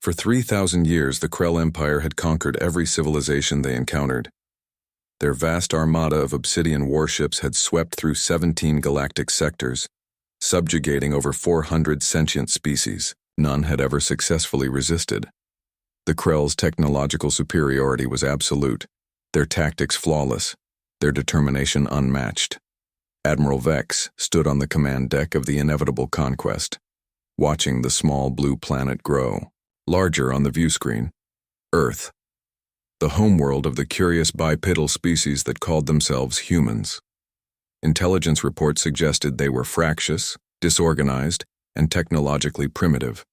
For 3,000 years, the Krell Empire had conquered every civilization they encountered. Their vast armada of obsidian warships had swept through 17 galactic sectors, subjugating over 400 sentient species. None had ever successfully resisted. The Krell's technological superiority was absolute, their tactics flawless, their determination unmatched. Admiral Vex stood on the command deck of the inevitable conquest, watching the small blue planet grow. Larger on the viewscreen, Earth, the homeworld of the curious bipedal species that called themselves humans. Intelligence reports suggested they were fractious, disorganized, and technologically primitive,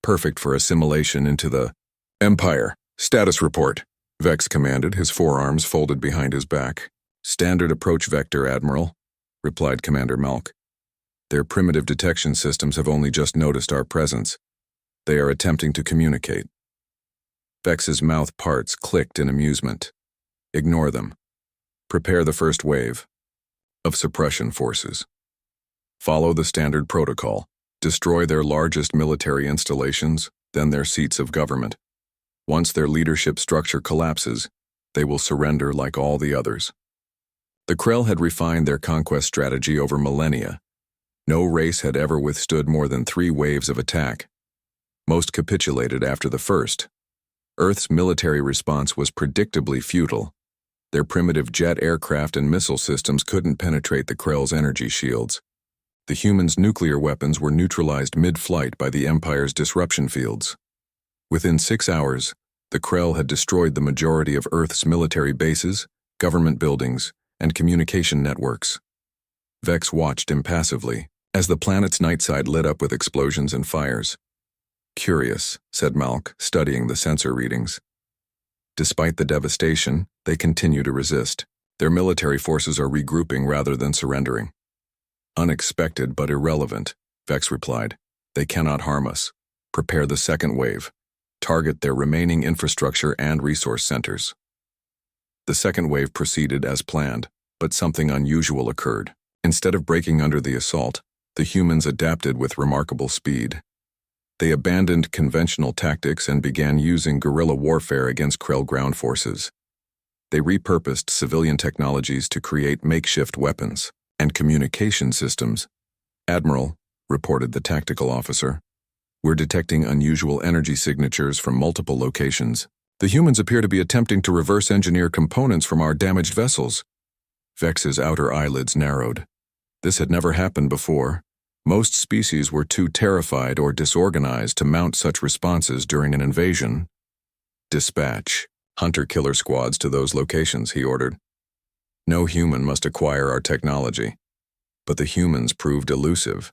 perfect for assimilation into the Empire. Status report, Vex commanded, his forearms folded behind his back. Standard approach vector, Admiral, replied Commander Malk. Their primitive detection systems have only just noticed our presence. They are attempting to communicate. Vex's mouth parts clicked in amusement. Ignore them. Prepare the first wave of suppression forces. Follow the standard protocol. Destroy their largest military installations, then their seats of government. Once their leadership structure collapses, they will surrender like all the others. The Krell had refined their conquest strategy over millennia. No race had ever withstood more than 3 waves of attack. Most capitulated after the first. Earth's military response was predictably futile. Their primitive jet aircraft and missile systems couldn't penetrate the Krell's energy shields. The humans' nuclear weapons were neutralized mid-flight by the Empire's disruption fields. Within 6 hours, the Krell had destroyed the majority of Earth's military bases, government buildings, and communication networks. Vex watched impassively as the planet's night side lit up with explosions and fires. Curious, said Malk, studying the sensor readings. Despite the devastation, they continue to resist. Their military forces are regrouping rather than surrendering. Unexpected but irrelevant, Vex replied. They cannot harm us. Prepare the second wave. Target their remaining infrastructure and resource centers. The second wave proceeded as planned, but something unusual occurred. Instead of breaking under the assault, the humans adapted with remarkable speed. They abandoned conventional tactics and began using guerrilla warfare against Krell ground forces. They repurposed civilian technologies to create makeshift weapons and communication systems. Admiral, reported the tactical officer, we're detecting unusual energy signatures from multiple locations. The humans appear to be attempting to reverse engineer components from our damaged vessels. Vex's outer eyelids narrowed. This had never happened before. Most species were too terrified or disorganized to mount such responses during an invasion. Dispatch hunter-killer squads to those locations, he ordered. No human must acquire our technology. But the humans proved elusive.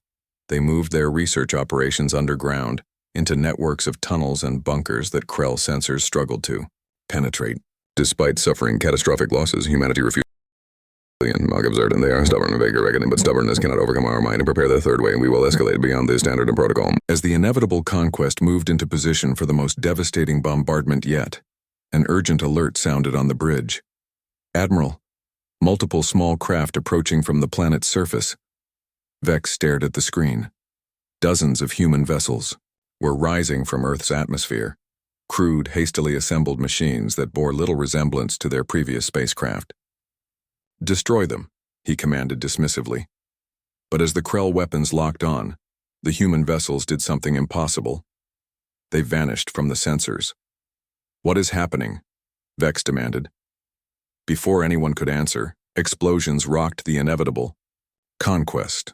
They moved their research operations underground, into networks of tunnels and bunkers that Krell sensors struggled to penetrate. Despite suffering catastrophic losses, humanity refused. Malk observed, and they are stubborn and vague reckoning, but stubbornness cannot overcome our mind and prepare the third way, and we will escalate beyond the standard and protocol. As the inevitable conquest moved into position for the most devastating bombardment yet, an urgent alert sounded on the bridge. Admiral, multiple small craft approaching from the planet's surface. Vex stared at the screen. Dozens of human vessels were rising from Earth's atmosphere, crude, hastily assembled machines that bore little resemblance to their previous spacecraft. Destroy them, he commanded dismissively. But as the Krell weapons locked on, the human vessels did something impossible. They vanished from the sensors. What is happening? Vex demanded. Before anyone could answer, explosions rocked the inevitable. Conquest.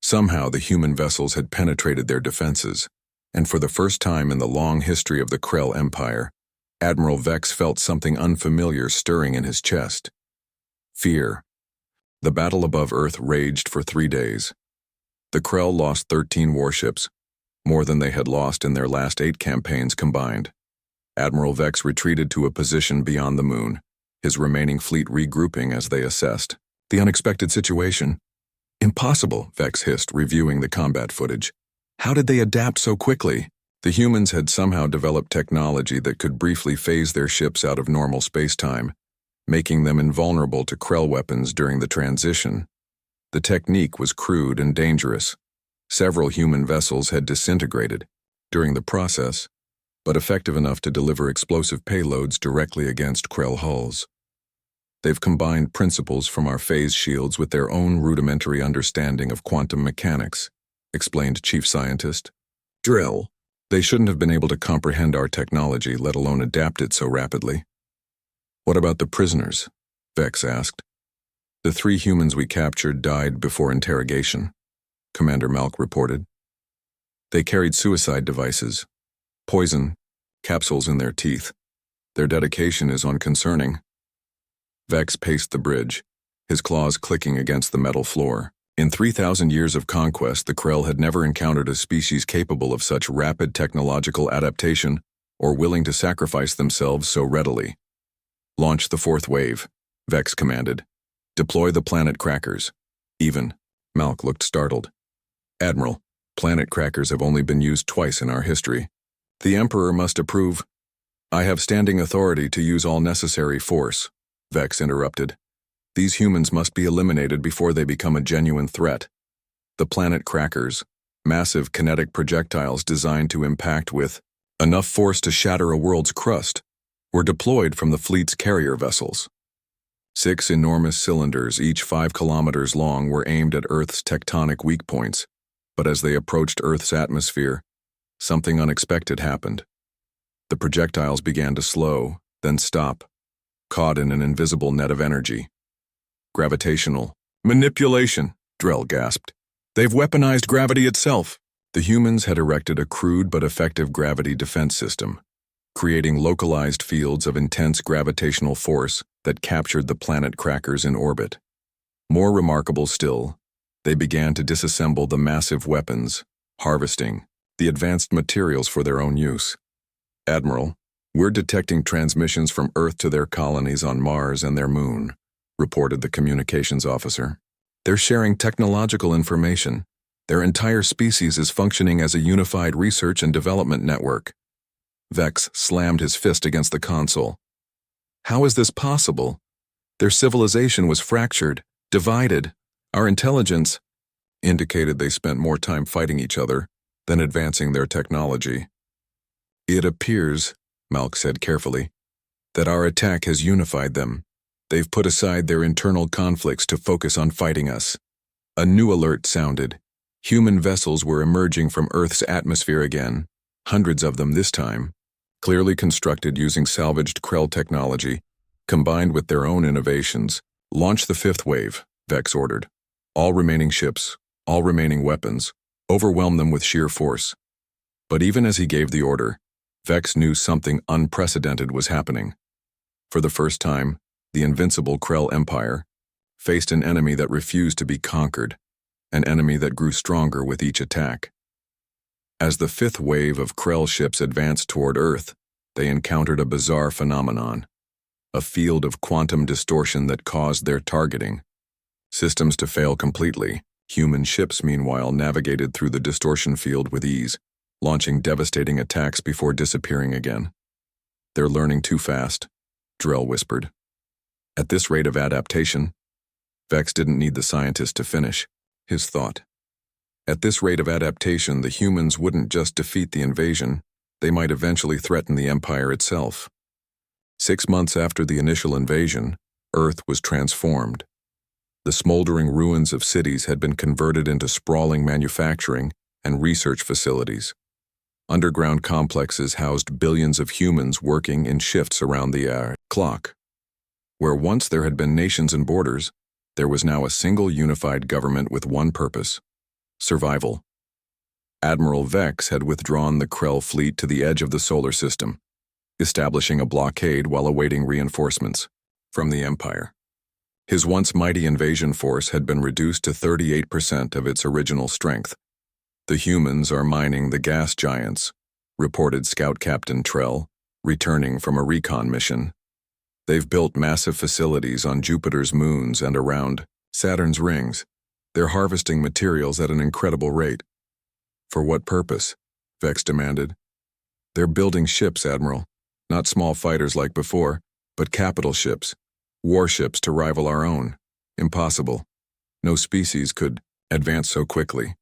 Somehow the human vessels had penetrated their defenses, and for the first time in the long history of the Krell Empire, Admiral Vex felt something unfamiliar stirring in his chest. Fear. The battle above Earth raged for 3 days. The Krell lost 13 warships, more than they had lost in their last 8 campaigns combined. Admiral Vex retreated to a position beyond the moon, his remaining fleet regrouping as they assessed the unexpected situation. Impossible, Vex hissed, reviewing the combat footage. How did they adapt so quickly? The humans had somehow developed technology that could briefly phase their ships out of normal spacetime, making them invulnerable to Krell weapons during the transition. The technique was crude and dangerous. Several human vessels had disintegrated, during the process, but effective enough to deliver explosive payloads directly against Krell hulls. They've combined principles from our phase shields with their own rudimentary understanding of quantum mechanics, explained Chief Scientist. Drill. They shouldn't have been able to comprehend our technology, let alone adapt it so rapidly. What about the prisoners? Vex asked. The 3 humans we captured died before interrogation, Commander Malk reported. They carried suicide devices, poison, capsules in their teeth. Their dedication is unconcerning. Vex paced the bridge, his claws clicking against the metal floor. In 3,000 years of conquest, the Krell had never encountered a species capable of such rapid technological adaptation or willing to sacrifice themselves so readily. Launch the 4th wave, Vex commanded. Deploy the planet crackers. Even. Malk looked startled. Admiral, planet crackers have only been used twice in our history. The Emperor must approve. I have standing authority to use all necessary force, Vex interrupted. These humans must be eliminated before they become a genuine threat. The planet crackers, massive kinetic projectiles designed to impact with enough force to shatter a world's crust, were deployed from the fleet's carrier vessels. 6 enormous cylinders, each 5 kilometers long, were aimed at Earth's tectonic weak points, but as they approached Earth's atmosphere, something unexpected happened. The projectiles began to slow, then stop, caught in an invisible net of energy. Gravitational manipulation, Drell gasped. They've weaponized gravity itself. The humans had erected a crude but effective gravity defense system, creating localized fields of intense gravitational force that captured the planet crackers in orbit. More remarkable still, they began to disassemble the massive weapons, harvesting the advanced materials for their own use. Admiral, we're detecting transmissions from Earth to their colonies on Mars and their moon, reported the communications officer. They're sharing technological information. Their entire species is functioning as a unified research and development network. Vex slammed his fist against the console. How is this possible? Their civilization was fractured, divided. Our intelligence indicated they spent more time fighting each other than advancing their technology. It appears, Malk said carefully, that our attack has unified them. They've put aside their internal conflicts to focus on fighting us. A new alert sounded. Human vessels were emerging from Earth's atmosphere again, hundreds of them this time, clearly constructed using salvaged Krell technology, combined with their own innovations. Launch the 5th wave, Vex ordered. All remaining ships, all remaining weapons, overwhelm them with sheer force. But even as he gave the order, Vex knew something unprecedented was happening. For the first time, the invincible Krell Empire faced an enemy that refused to be conquered, an enemy that grew stronger with each attack. As the 5th wave of Krell ships advanced toward Earth, they encountered a bizarre phenomenon, a field of quantum distortion that caused their targeting. Systems to fail completely. Human ships, meanwhile, navigated through the distortion field with ease, launching devastating attacks before disappearing again. They're learning too fast, Drell whispered. At this rate of adaptation, Vex didn't need the scientist to finish his thought. At this rate of adaptation, the humans wouldn't just defeat the invasion, they might eventually threaten the Empire itself. 6 months after the initial invasion, Earth was transformed. The smoldering ruins of cities had been converted into sprawling manufacturing and research facilities. Underground complexes housed billions of humans working in shifts around the clock. Where once there had been nations and borders, there was now a single unified government with one purpose: survival. Admiral Vex had withdrawn the Krell fleet to the edge of the solar system, establishing a blockade while awaiting reinforcements from the Empire. His once mighty invasion force had been reduced to 38% of its original strength. The humans are mining the gas giants, reported Scout Captain Trell, returning from a recon mission. They've built massive facilities on Jupiter's moons and around Saturn's rings. They're harvesting materials at an incredible rate. For what purpose? Vex demanded. They're building ships, Admiral. Not small fighters like before, but capital ships. Warships to rival our own. Impossible. No species could advance so quickly.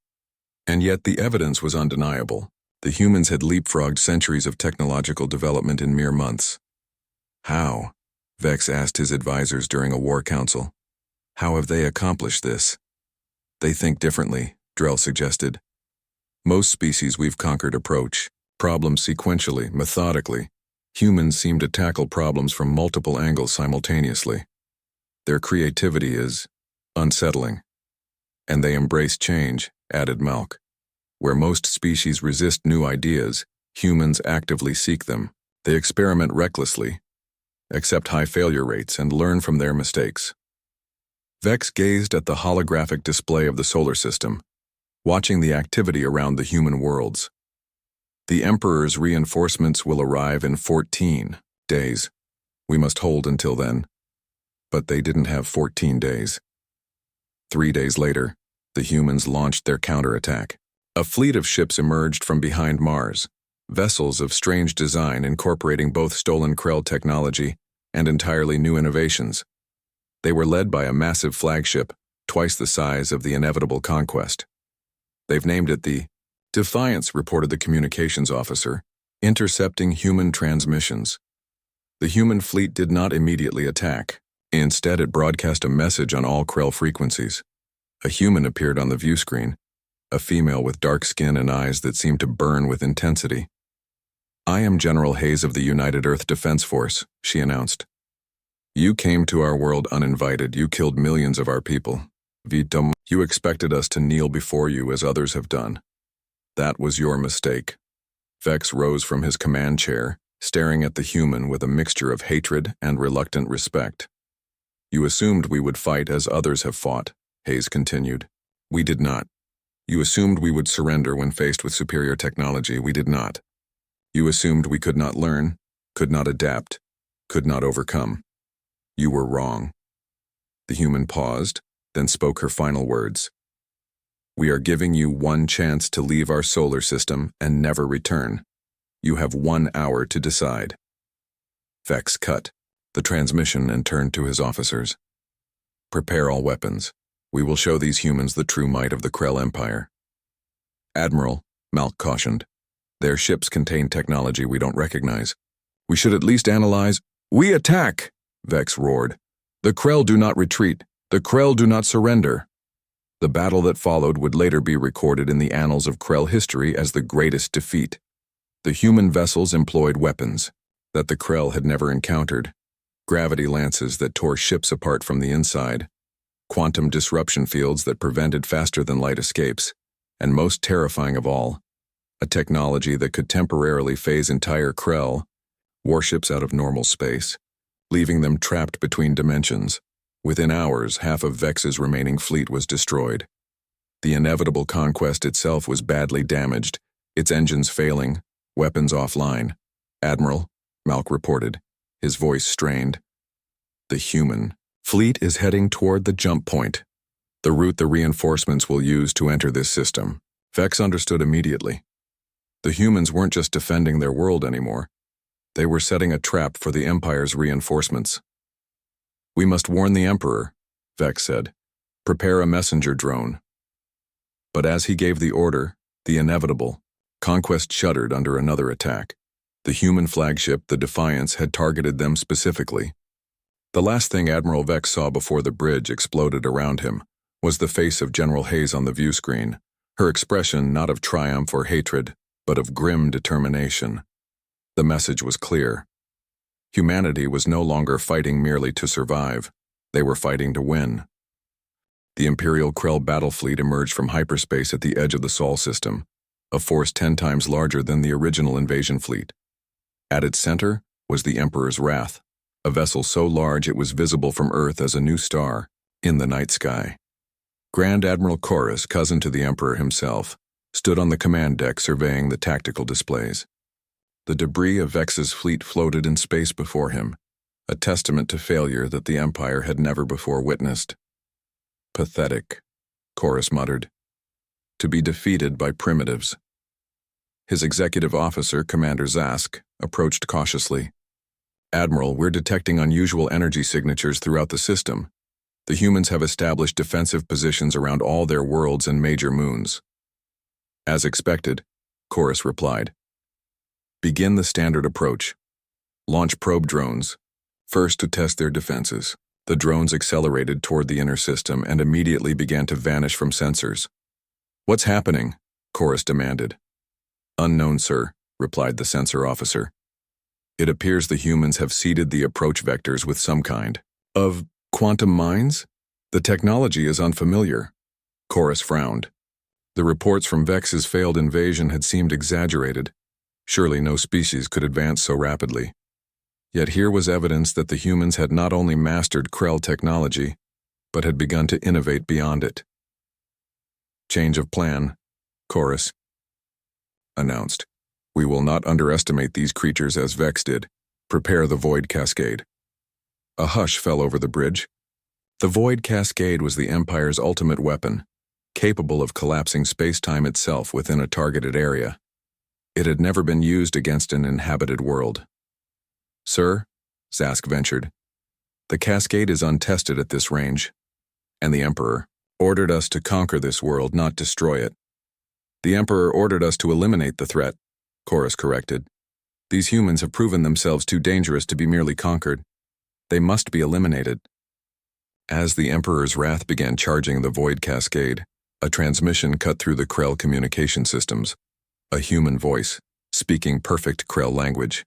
And yet the evidence was undeniable. The humans had leapfrogged centuries of technological development in mere months. How? Vex asked his advisors during a war council. How have they accomplished this? They think differently, Drell suggested. Most species we've conquered approach problems sequentially, methodically. Humans seem to tackle problems from multiple angles simultaneously. Their creativity is unsettling. And they embrace change, added Malk. Where most species resist new ideas, humans actively seek them. They experiment recklessly, accept high failure rates, and learn from their mistakes. Vex gazed at the holographic display of the solar system, watching the activity around the human worlds. The Emperor's reinforcements will arrive in 14 days. We must hold until then. But they didn't have 14 days. 3 days later, the humans launched their counterattack. A fleet of ships emerged from behind Mars, vessels of strange design incorporating both stolen Krell technology and entirely new innovations. They were led by a massive flagship, twice the size of the inevitable conquest. They've named it the Defiance, reported the communications officer, intercepting human transmissions. The human fleet did not immediately attack. Instead, it broadcast a message on all Krell frequencies. A human appeared on the view screen, a female with dark skin and eyes that seemed to burn with intensity. I am General Hayes of the United Earth Defense Force, she announced. You came to our world uninvited. You killed millions of our people. You expected us to kneel before you as others have done. That was your mistake. Vex rose from his command chair, staring at the human with a mixture of hatred and reluctant respect. You assumed we would fight as others have fought, Hayes continued. We did not. You assumed we would surrender when faced with superior technology. We did not. You assumed we could not learn, could not adapt, could not overcome. You were wrong. The human paused, then spoke her final words. We are giving you one chance to leave our solar system and never return. You have 1 hour to decide. Vex cut the transmission and turned to his officers. Prepare all weapons. We will show these humans the true might of the Krell Empire. Admiral, Malk cautioned. Their ships contain technology we don't recognize. We should at least analyze. We attack! Vex roared. The Krell do not retreat. The Krell do not surrender. The battle that followed would later be recorded in the annals of Krell history as the greatest defeat. The human vessels employed weapons that the Krell had never encountered. Gravity lances that tore ships apart from the inside. Quantum disruption fields that prevented faster-than-light escapes. And most terrifying of all, a technology that could temporarily phase entire Krell warships out of normal space, leaving them trapped between dimensions. Within hours, half of Vex's remaining fleet was destroyed. The inevitable conquest itself was badly damaged, its engines failing, weapons offline. Admiral, Malk reported, his voice strained. The human fleet is heading toward the jump point, the route the reinforcements will use to enter this system. Vex understood immediately. The humans weren't just defending their world anymore. They were setting a trap for the Empire's reinforcements. We must warn the Emperor, Vex said. Prepare a messenger drone. But as he gave the order, the inevitable, Conquest shuddered under another attack. The human flagship, the Defiance, had targeted them specifically. The last thing Admiral Vex saw before the bridge exploded around him was the face of General Hayes on the view screen, her expression not of triumph or hatred, but of grim determination. The message was clear. Humanity was no longer fighting merely to survive. They were fighting to win. The Imperial Krell battle fleet emerged from hyperspace at the edge of the Sol system, a force 10 times larger than the original invasion fleet. At its center was the Emperor's Wrath, a vessel so large it was visible from Earth as a new star in the night sky. Grand Admiral Chorus, cousin to the Emperor himself, stood on the command deck surveying the tactical displays. The debris of Vex's fleet floated in space before him, a testament to failure that the Empire had never before witnessed. Pathetic, Chorus muttered. To be defeated by primitives. His executive officer, Commander Zask, approached cautiously. Admiral, we're detecting unusual energy signatures throughout the system. The humans have established defensive positions around all their worlds and major moons. As expected, Chorus replied. Begin the standard approach. Launch probe drones, first to test their defenses. The drones accelerated toward the inner system and immediately began to vanish from sensors. What's happening? Chorus demanded. Unknown, sir, replied the sensor officer. It appears the humans have seeded the approach vectors with some kind of quantum mines? The technology is unfamiliar. Chorus frowned. The reports from Vex's failed invasion had seemed exaggerated. Surely no species could advance so rapidly. Yet here was evidence that the humans had not only mastered Krell technology, but had begun to innovate beyond it. Change of plan, Chorus announced. We will not underestimate these creatures as Vex did. Prepare the Void Cascade. A hush fell over the bridge. The Void Cascade was the Empire's ultimate weapon, capable of collapsing space-time itself within a targeted area. It had never been used against an inhabited world. Sir, Zask ventured, the cascade is untested at this range, and the Emperor ordered us to conquer this world, not destroy it. The Emperor ordered us to eliminate the threat, Chorus corrected. These humans have proven themselves too dangerous to be merely conquered. They must be eliminated. As the Emperor's wrath began charging the Void Cascade, a transmission cut through the Krell communication systems. A human voice, speaking perfect Krell language.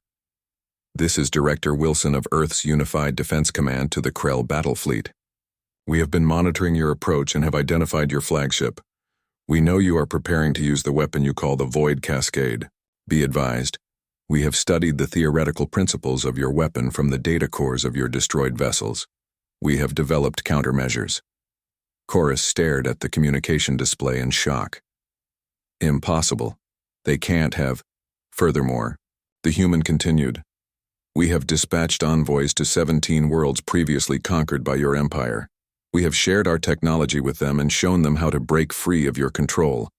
This is Director Wilson of Earth's Unified Defense Command to the Krell Battle Fleet. We have been monitoring your approach and have identified your flagship. We know you are preparing to use the weapon you call the Void Cascade. Be advised, we have studied the theoretical principles of your weapon from the data cores of your destroyed vessels. We have developed countermeasures. Chorus stared at the communication display in shock. Impossible. They can't have. Furthermore, the human continued. We have dispatched envoys to 17 worlds previously conquered by your empire. We have shared our technology with them and shown them how to break free of your control.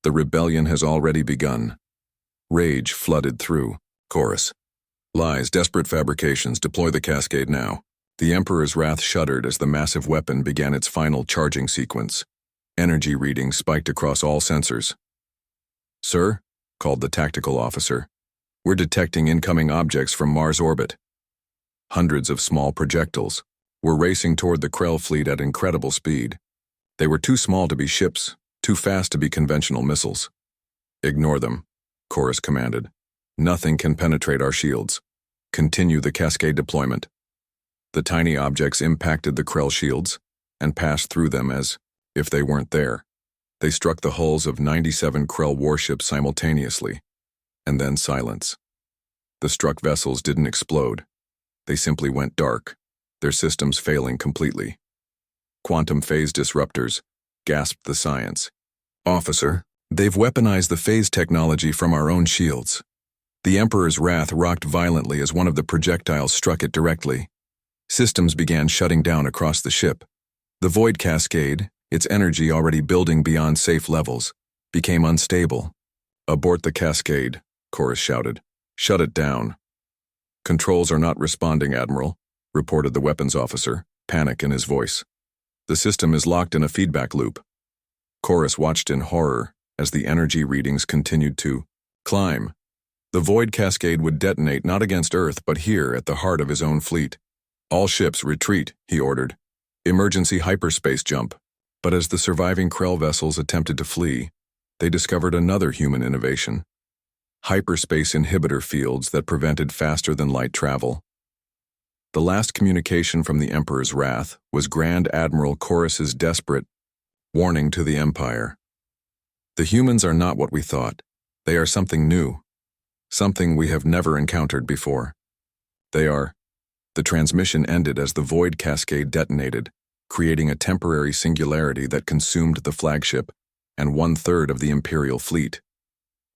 The rebellion has already begun. Rage flooded through. Chorus. Lies, desperate fabrications, deploy the cascade now. The Emperor's wrath shuddered as the massive weapon began its final charging sequence. Energy readings spiked across all sensors. Sir, called the tactical officer, we're detecting incoming objects from Mars orbit. Hundreds of small projectiles were racing toward the Krell fleet at incredible speed. They were too small to be ships, too fast to be conventional missiles. Ignore them, Chorus commanded. Nothing can penetrate our shields. Continue the cascade deployment. The tiny objects impacted the Krell shields and passed through them as if they weren't there. They struck the hulls of 97 Krell warships simultaneously, and then silence. The struck vessels didn't explode. They simply went dark, their systems failing completely. Quantum phase disruptors, gasped the science. Officer, they've weaponized the phase technology from our own shields. The Emperor's wrath rocked violently as one of the projectiles struck it directly. Systems began shutting down across the ship. The Void Cascade, its energy already building beyond safe levels, became unstable. Abort the cascade, Chorus shouted. Shut it down. Controls are not responding, Admiral, reported the weapons officer, panic in his voice. The system is locked in a feedback loop. Chorus watched in horror as the energy readings continued to climb. The Void Cascade would detonate not against Earth but here at the heart of his own fleet. All ships retreat, he ordered. Emergency hyperspace jump. But as the surviving Krell vessels attempted to flee, they discovered another human innovation. Hyperspace inhibitor fields that prevented faster-than-light travel. The last communication from the Emperor's wrath was Grand Admiral Chorus's desperate warning to the Empire. The humans are not what we thought. They are something new. Something we have never encountered before. They are. The transmission ended as the Void Cascade detonated, creating a temporary singularity that consumed the flagship and 1/3 of the Imperial fleet.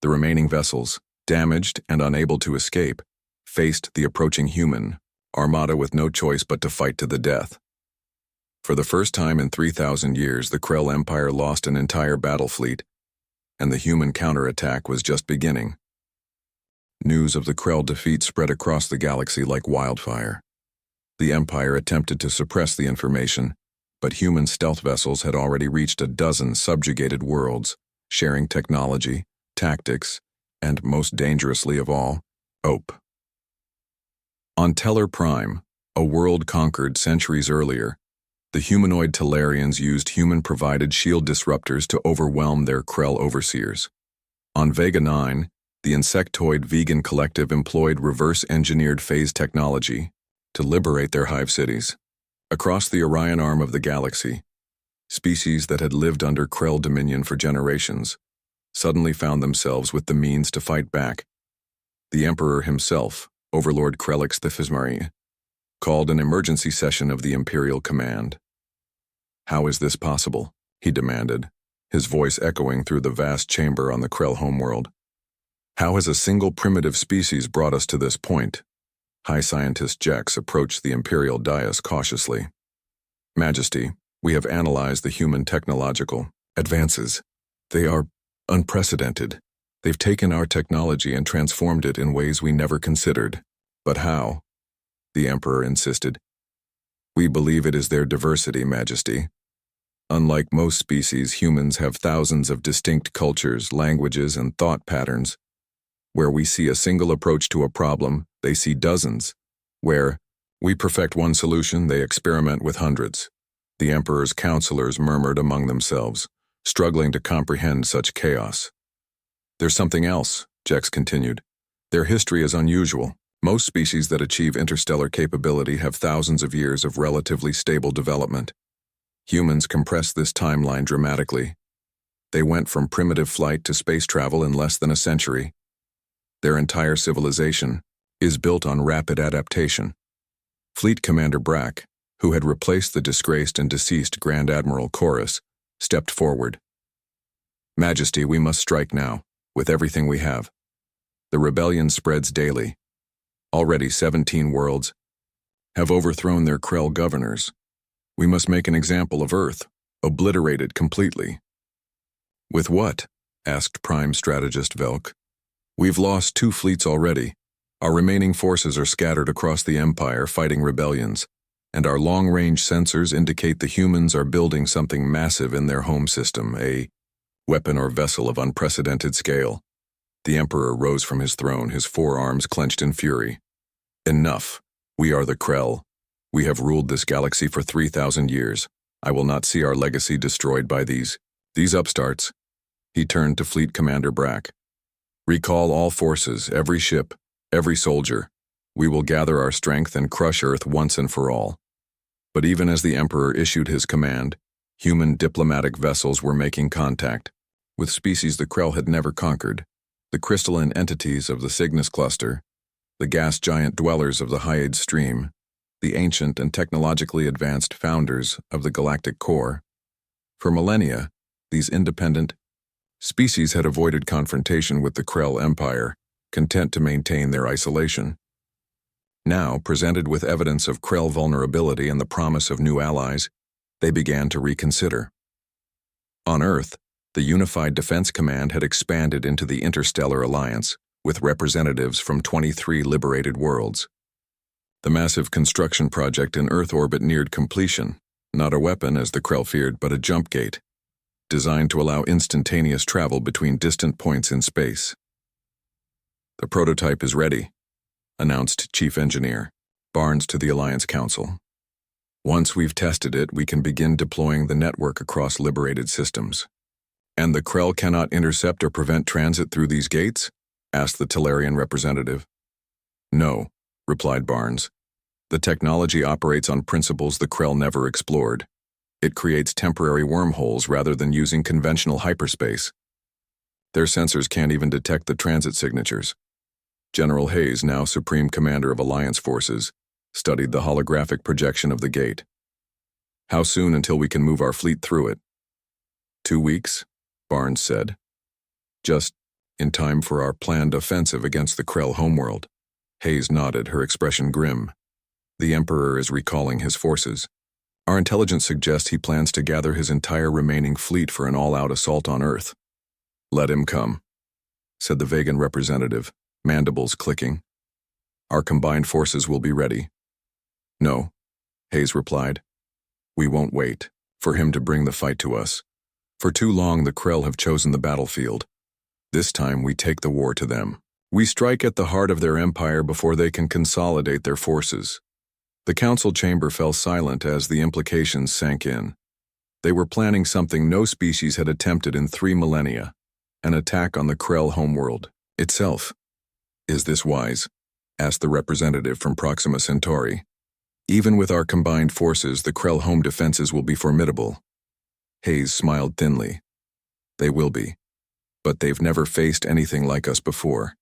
The remaining vessels, damaged and unable to escape, faced the approaching human armada with no choice but to fight to the death. For the first time in 3,000 years, the Krell Empire lost an entire battle fleet, and the human counterattack was just beginning. News of the Krell defeat spread across the galaxy like wildfire. The Empire attempted to suppress the information, but human stealth vessels had already reached a dozen subjugated worlds, sharing technology, tactics, and most dangerously of all, Ope. On Teller Prime, a world conquered centuries earlier, the humanoid Tellarians used human-provided shield disruptors to overwhelm their Krell overseers. On Vega 9, the insectoid vegan collective employed reverse-engineered phase technology to liberate their hive cities. Across the Orion arm of the galaxy, species that had lived under Krell dominion for generations suddenly found themselves with the means to fight back. The Emperor himself, Overlord Krellix the Fismari, called an emergency session of the Imperial Command. "How is this possible?" he demanded, his voice echoing through the vast chamber on the Krell homeworld. "How has a single primitive species brought us to this point?" High Scientist Jex approached the Imperial dais cautiously. "Majesty, we have analyzed the human technological advances. They are unprecedented. They've taken our technology and transformed it in ways we never considered. But how?" the Emperor insisted. "We believe it is their diversity, Majesty. Unlike most species, humans have thousands of distinct cultures, languages, and thought patterns. Where we see a single approach to a problem, they see dozens. Where we perfect one solution, they experiment with hundreds." The Emperor's counselors murmured among themselves, struggling to comprehend such chaos. "There's something else," Jex continued. "Their history is unusual. Most species that achieve interstellar capability have thousands of years of relatively stable development. Humans compress this timeline dramatically. They went from primitive flight to space travel in less than a century. Their entire civilization is built on rapid adaptation." Fleet Commander Brack, who had replaced the disgraced and deceased Grand Admiral Chorus, stepped forward. "Majesty, we must strike now, with everything we have. The rebellion spreads daily. Already 17 worlds have overthrown their Krell governors. We must make an example of Earth, obliterate it completely." "With what?" asked Prime Strategist Velk. "We've lost 2 fleets already. Our remaining forces are scattered across the Empire fighting rebellions, and our long-range sensors indicate the humans are building something massive in their home system, a weapon or vessel of unprecedented scale." The Emperor rose from his throne, his forearms clenched in fury. "Enough. We are the Krell. We have ruled this galaxy for 3,000 years. I will not see our legacy destroyed by these upstarts." He turned to Fleet Commander Brack. "Recall all forces, every ship, every soldier. We will gather our strength and crush Earth once and for all." But even as the Emperor issued his command, human diplomatic vessels were making contact with species the Krell had never conquered. The crystalline entities of the Cygnus cluster, the gas giant dwellers of the Hyade stream, the ancient and technologically advanced founders of the galactic core. For millennia, these independent species had avoided confrontation with the Krell Empire, content to maintain their isolation. Now, presented with evidence of Krell vulnerability and the promise of new allies, they began to reconsider. On Earth, the Unified Defense Command had expanded into the Interstellar Alliance, with representatives from 23 liberated worlds. The massive construction project in Earth orbit neared completion, not a weapon as the Krell feared, but a jump gate, designed to allow instantaneous travel between distant points in space. "The prototype is ready," announced Chief Engineer Barnes to the Alliance Council. "Once we've tested it, we can begin deploying the network across liberated systems." "And the Krell cannot intercept or prevent transit through these gates?" asked the Tellarian representative. "No," replied Barnes. "The technology operates on principles the Krell never explored. It creates temporary wormholes rather than using conventional hyperspace. Their sensors can't even detect the transit signatures." General Hayes, now Supreme Commander of Alliance Forces, studied the holographic projection of the gate. "How soon until we can move our fleet through it?" 2 weeks, Barnes said. "Just in time for our planned offensive against the Krell homeworld." Hayes nodded, her expression grim. "The Emperor is recalling his forces. Our intelligence suggests he plans to gather his entire remaining fleet for an all-out assault on Earth." "Let him come," said the Vegan representative, mandibles clicking. "Our combined forces will be ready." "No," Hayes replied. "We won't wait for him to bring the fight to us. For too long the Krell have chosen the battlefield. This time we take the war to them. We strike at the heart of their empire before they can consolidate their forces. The council chamber fell silent as the implications sank in. They were planning something no species had attempted in 3 millennia, an attack on the Krell homeworld itself. Is this wise? Asked the representative from Proxima Centauri. Even with our combined forces, the Krell home defenses will be formidable. Hayes smiled thinly. They will be. But they've never faced anything like us before.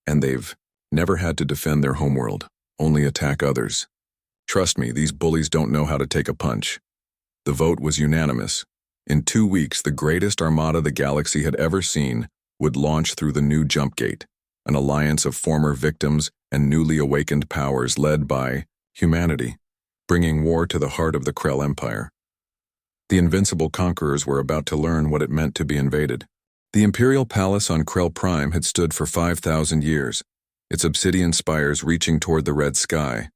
And they've never had to defend their homeworld, only attack others. Trust me, these bullies don't know how to take a punch. The vote was unanimous. In 2 weeks, the greatest armada the galaxy had ever seen would launch through the new jump gate, an alliance of former victims and newly awakened powers led by humanity, bringing war to the heart of the Krell Empire. The invincible conquerors were about to learn what it meant to be invaded. The Imperial Palace on Krell Prime had stood for 5,000 years, its obsidian spires reaching toward the red sky.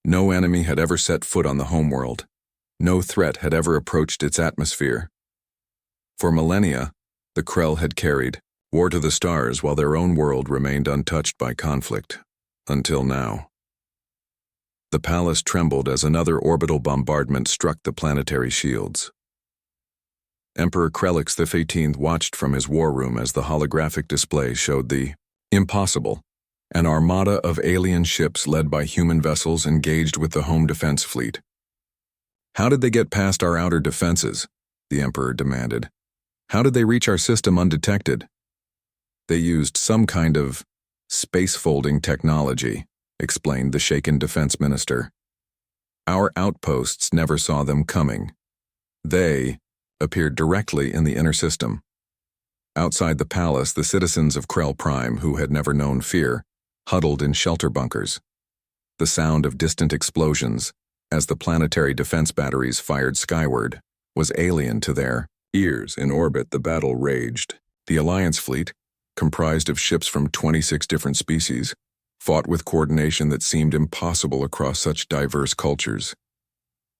No enemy had ever set foot on the homeworld. No threat had ever approached its atmosphere. For millennia, the Krell had carried war to the stars while their own world remained untouched by conflict. Until now. The palace trembled as another orbital bombardment struck the planetary shields. Emperor Krellix XVIII watched from his war room as the holographic display showed the impossible, an armada of alien ships led by human vessels engaged with the home defense fleet. How did they get past our outer defenses? The Emperor demanded. How did they reach our system undetected? They used some kind of space-folding technology, explained the shaken defense minister. Our outposts never saw them coming. They appeared directly in the inner system. Outside the palace, the citizens of Krell Prime, who had never known fear, huddled in shelter bunkers. The sound of distant explosions, as the planetary defense batteries fired skyward, was alien to their ears. In orbit, the battle raged. The Alliance fleet, comprised of ships from 26 different species, fought with coordination that seemed impossible across such diverse cultures.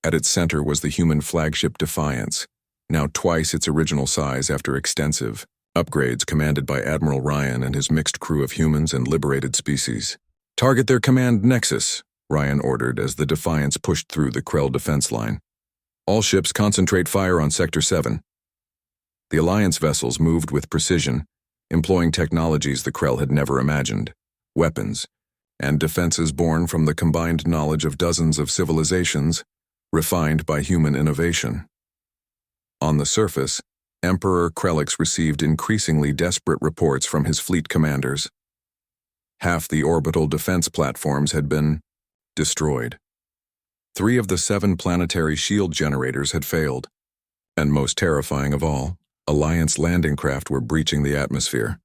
At its center was the human flagship Defiance, now twice its original size after extensive upgrades commanded by Admiral Ryan and his mixed crew of humans and liberated species. Target their command nexus, Ryan ordered as the Defiance pushed through the Krell defense line. All ships concentrate fire on Sector 7. The Alliance vessels moved with precision, employing technologies the Krell had never imagined, weapons, and defenses born from the combined knowledge of dozens of civilizations, refined by human innovation. On the surface, Emperor Krellix received increasingly desperate reports from his fleet commanders. Half the orbital defense platforms had been destroyed. 3 of the 7 planetary shield generators had failed, and most terrifying of all, Alliance landing craft were breaching the atmosphere.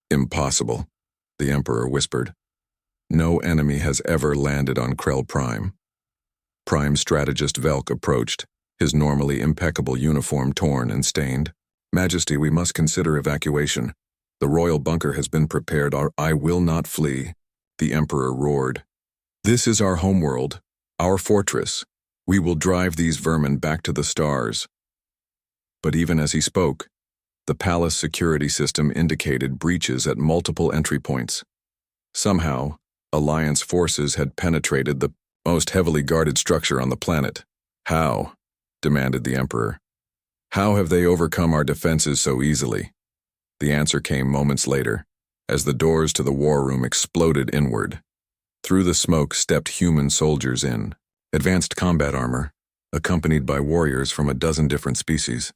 Impossible, the Emperor whispered. No enemy has ever landed on Krell Prime. Prime Strategist Velk approached, his normally impeccable uniform torn and stained. Majesty, we must consider evacuation. The royal bunker has been prepared. I will not flee, the Emperor roared. This is our homeworld, our fortress. We will drive these vermin back to the stars. But even as he spoke, the palace security system indicated breaches at multiple entry points. Somehow, Alliance forces had penetrated the most heavily guarded structure on the planet. How? Demanded the Emperor. How have they overcome our defenses so easily? The answer came moments later, as the doors to the war room exploded inward. Through the smoke stepped human soldiers in, advanced combat armor, accompanied by warriors from a dozen different species.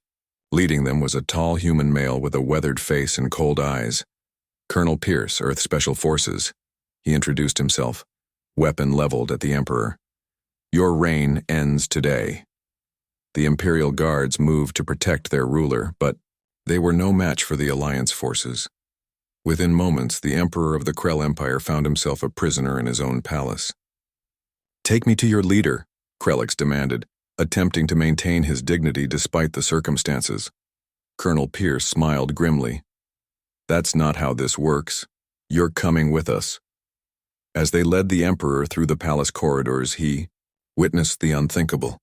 Leading them was a tall human male with a weathered face and cold eyes. Colonel Pierce, Earth Special Forces. He introduced himself, weapon leveled at the Emperor. Your reign ends today. The Imperial Guards moved to protect their ruler, but they were no match for the Alliance forces. Within moments, the Emperor of the Krell Empire found himself a prisoner in his own palace. Take me to your leader, Krellix demanded, attempting to maintain his dignity despite the circumstances. Colonel Pierce smiled grimly. That's not how this works. You're coming with us. As they led the Emperor through the palace corridors, he witnessed the unthinkable.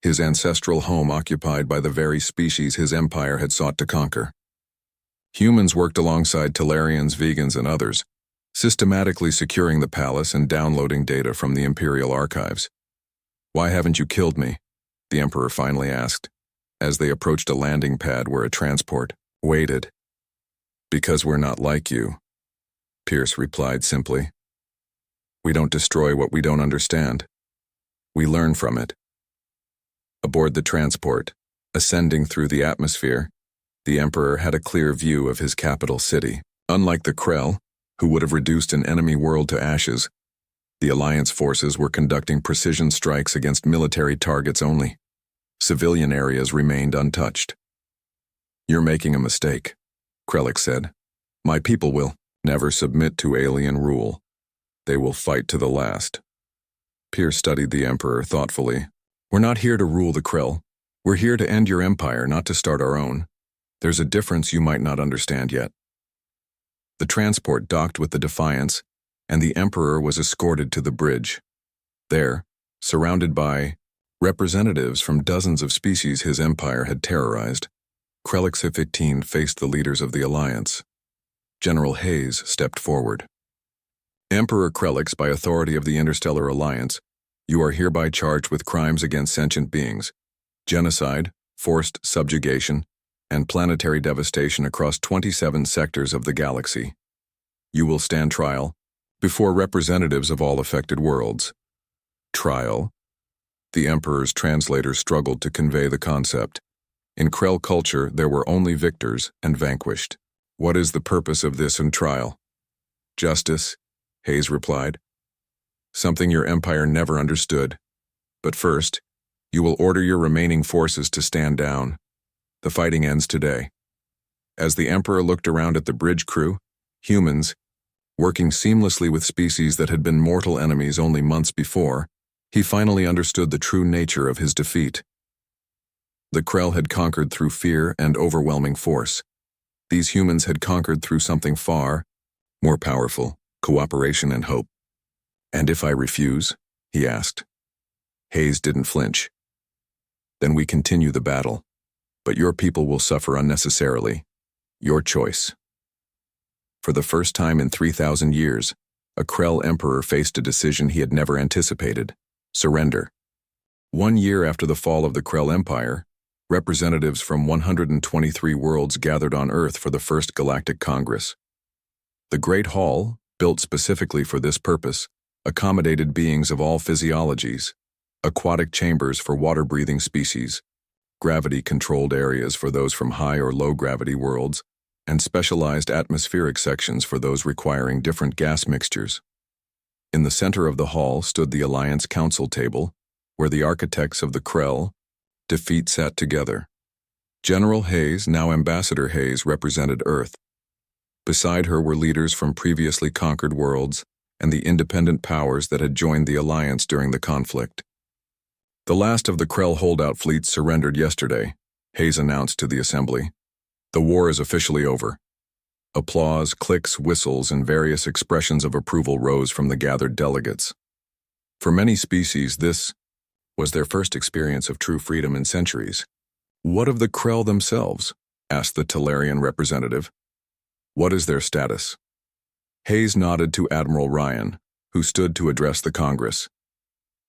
His ancestral home occupied by the very species his empire had sought to conquer. Humans worked alongside Talarians, vegans, and others, systematically securing the palace and downloading data from the Imperial archives. "Why haven't you killed me?" the Emperor finally asked, as they approached a landing pad where a transport waited. "Because we're not like you," Pierce replied simply. "We don't destroy what we don't understand. We learn from it." Aboard the transport, ascending through the atmosphere, the Emperor had a clear view of his capital city. Unlike the Krell, who would have reduced an enemy world to ashes, the Alliance forces were conducting precision strikes against military targets only. Civilian areas remained untouched. "You're making a mistake," Krellick said. "My people will never submit to alien rule. They will fight to the last." Pierce studied the Emperor thoughtfully. "We're not here to rule the Krell. We're here to end your empire, not to start our own. There's a difference you might not understand yet." The transport docked with the Defiance, and the Emperor was escorted to the bridge. There, surrounded by representatives from dozens of species his empire had terrorized, Krellick's F-15 faced the leaders of the Alliance. General Hayes stepped forward. "Emperor Krellick, by authority of the Interstellar Alliance, you are hereby charged with crimes against sentient beings, genocide, forced subjugation, and planetary devastation across 27 sectors of the galaxy. You will stand trial before representatives of all affected worlds." Trial? The Emperor's translator struggled to convey the concept. In Krell culture, there were only victors and vanquished. "What is the purpose of this trial?" "Justice," Hayes replied. "Something your empire never understood. But first, you will order your remaining forces to stand down. The fighting ends today." As the Emperor looked around at the bridge crew, humans, working seamlessly with species that had been mortal enemies only months before, he finally understood the true nature of his defeat. The Krell had conquered through fear and overwhelming force. These humans had conquered through something far more powerful: cooperation and hope. "And if I refuse?" he asked. Hayes didn't flinch. "Then we continue the battle. But your people will suffer unnecessarily. Your choice." For the first time in 3,000 years, a Krell Emperor faced a decision he had never anticipated: surrender. 1 year after the fall of the Krell Empire, representatives from 123 worlds gathered on Earth for the first Galactic Congress. The Great Hall, built specifically for this purpose, accommodated beings of all physiologies: aquatic chambers for water-breathing species, gravity-controlled areas for those from high or low-gravity worlds, and specialized atmospheric sections for those requiring different gas mixtures. In the center of the hall stood the Alliance Council table, where the architects of the Krell defeat sat together. General Hayes, now Ambassador Hayes, represented Earth. Beside her were leaders from previously conquered worlds and the independent powers that had joined the Alliance during the conflict. "The last of the Krell holdout fleets surrendered yesterday," Hayes announced to the assembly. "The war is officially over." Applause, clicks, whistles, and various expressions of approval rose from the gathered delegates. For many species, this was their first experience of true freedom in centuries. "What of the Krell themselves?" asked the Talarian representative. "What is their status?" Hayes nodded to Admiral Ryan, who stood to address the Congress.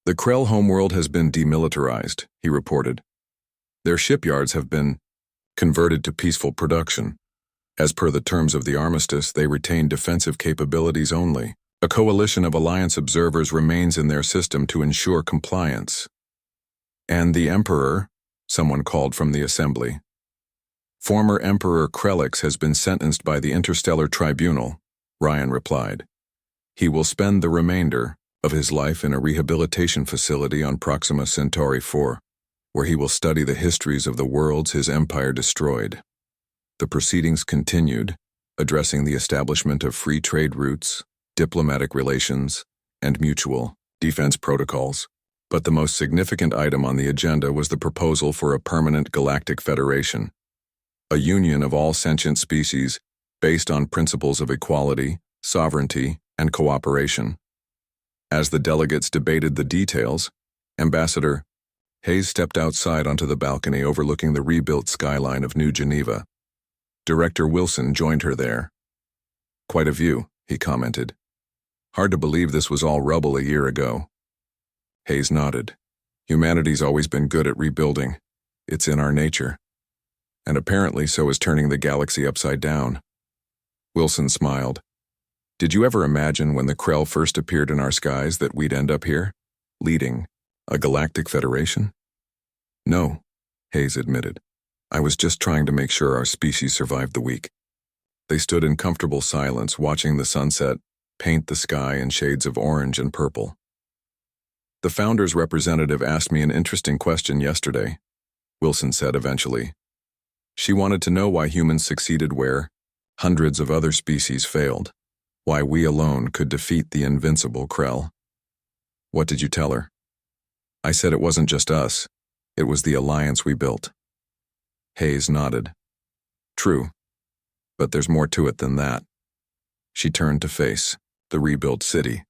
"The Krell homeworld has been demilitarized," he reported. "Their shipyards have been converted to peaceful production. As per the terms of the armistice, they retain defensive capabilities only. A coalition of Alliance observers remains in their system to ensure compliance." "And the Emperor?" someone called from the assembly. "Former Emperor Krellix has been sentenced by the Interstellar Tribunal," Ryan replied. "He will spend the remainder of his life in a rehabilitation facility on Proxima Centauri 4, where he will study the histories of the worlds his empire destroyed." The proceedings continued, addressing the establishment of free trade routes, diplomatic relations, and mutual defense protocols. But the most significant item on the agenda was the proposal for a permanent galactic federation, a union of all sentient species based on principles of equality, sovereignty, and cooperation. As the delegates debated the details, Ambassador Hayes stepped outside onto the balcony overlooking the rebuilt skyline of New Geneva. Director Wilson joined her there. "Quite a view," he commented. "Hard to believe this was all rubble a year ago." Hayes nodded. "Humanity's always been good at rebuilding. It's in our nature. And apparently so is turning the galaxy upside down." Wilson smiled. "Did you ever imagine when the Krell first appeared in our skies that we'd end up here, leading a galactic federation?" "No," Hayes admitted. "I was just trying to make sure our species survived the week." They stood in comfortable silence, watching the sunset paint the sky in shades of orange and purple. "The Founders representative asked me an interesting question yesterday," Wilson said eventually. "She wanted to know why humans succeeded where hundreds of other species failed, why we alone could defeat the invincible Krell." "What did you tell her?" "I said it wasn't just us, it was the alliance we built." Hayes nodded. "True, but there's more to it than that." She turned to face the rebuilt city,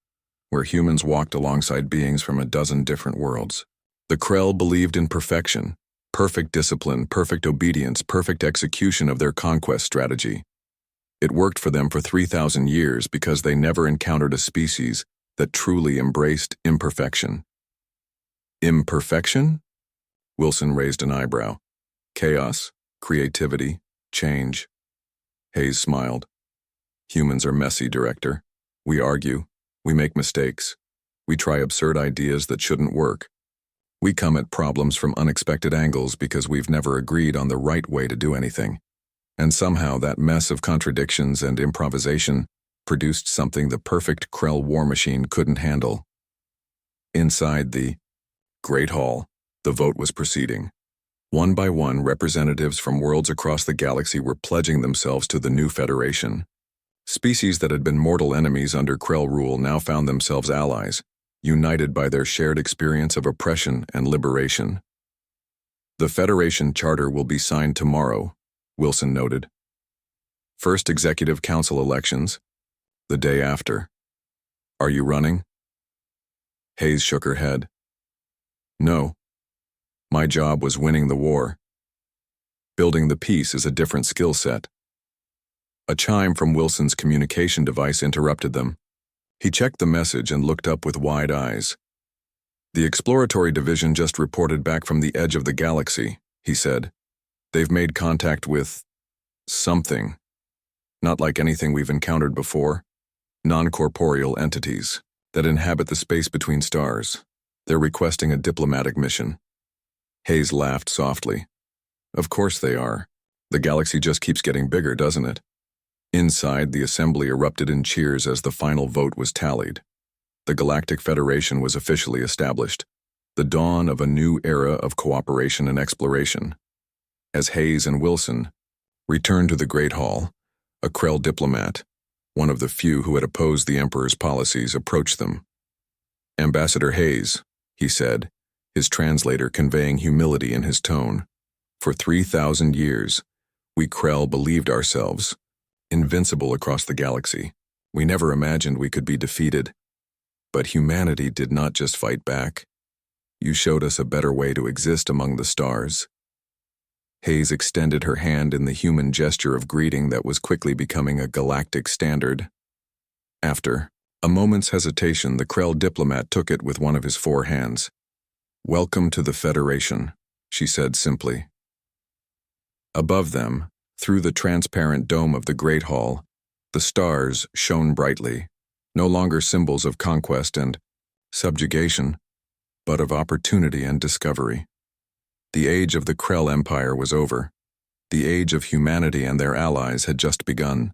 where humans walked alongside beings from a dozen different worlds. The Krell believed in perfection, perfect discipline, perfect obedience, perfect execution of their conquest strategy. It worked for them for 3,000 years because they never encountered a species that truly embraced imperfection. "Imperfection?" Wilson raised an eyebrow. "Chaos, creativity, change." Hayes smiled. "Humans are messy, Director. We argue, we make mistakes, we try absurd ideas that shouldn't work. We come at problems from unexpected angles because we've never agreed on the right way to do anything. And somehow that mess of contradictions and improvisation produced something the perfect Krell war machine couldn't handle." Inside the Great Hall, the vote was proceeding. One by one, representatives from worlds across the galaxy were pledging themselves to the new Federation. Species that had been mortal enemies under Krell rule now found themselves allies, united by their shared experience of oppression and liberation. "The Federation Charter will be signed tomorrow," Wilson noted. "First Executive Council elections, the day after. Are you running?" Hayes shook her head. "No. My job was winning the war. Building the peace is a different skill set." A chime from Wilson's communication device interrupted them. He checked the message and looked up with wide eyes. "The Exploratory Division just reported back from the edge of the galaxy," he said. "They've made contact with something. Not like anything we've encountered before. Non-corporeal entities that inhabit the space between stars. They're requesting a diplomatic mission." Hayes laughed softly. "Of course they are. The galaxy just keeps getting bigger, doesn't it?" Inside, the assembly erupted in cheers as the final vote was tallied. The Galactic Federation was officially established, the dawn of a new era of cooperation and exploration. As Hayes and Wilson returned to the Great Hall, a Krell diplomat, one of the few who had opposed the Emperor's policies, approached them. "Ambassador Hayes," he said, his translator conveying humility in his tone. "For 3,000 years, we Krell believed ourselves invincible across the galaxy. We never imagined we could be defeated. But humanity did not just fight back. You showed us a better way to exist among the stars." Hayes extended her hand in the human gesture of greeting that was quickly becoming a galactic standard. After a moment's hesitation, the Krell diplomat took it with one of his 4 hands. "Welcome to the Federation," she said simply. Above them, through the transparent dome of the Great Hall, the stars shone brightly, no longer symbols of conquest and subjugation, but of opportunity and discovery. The age of the Krell Empire was over. The age of humanity and their allies had just begun.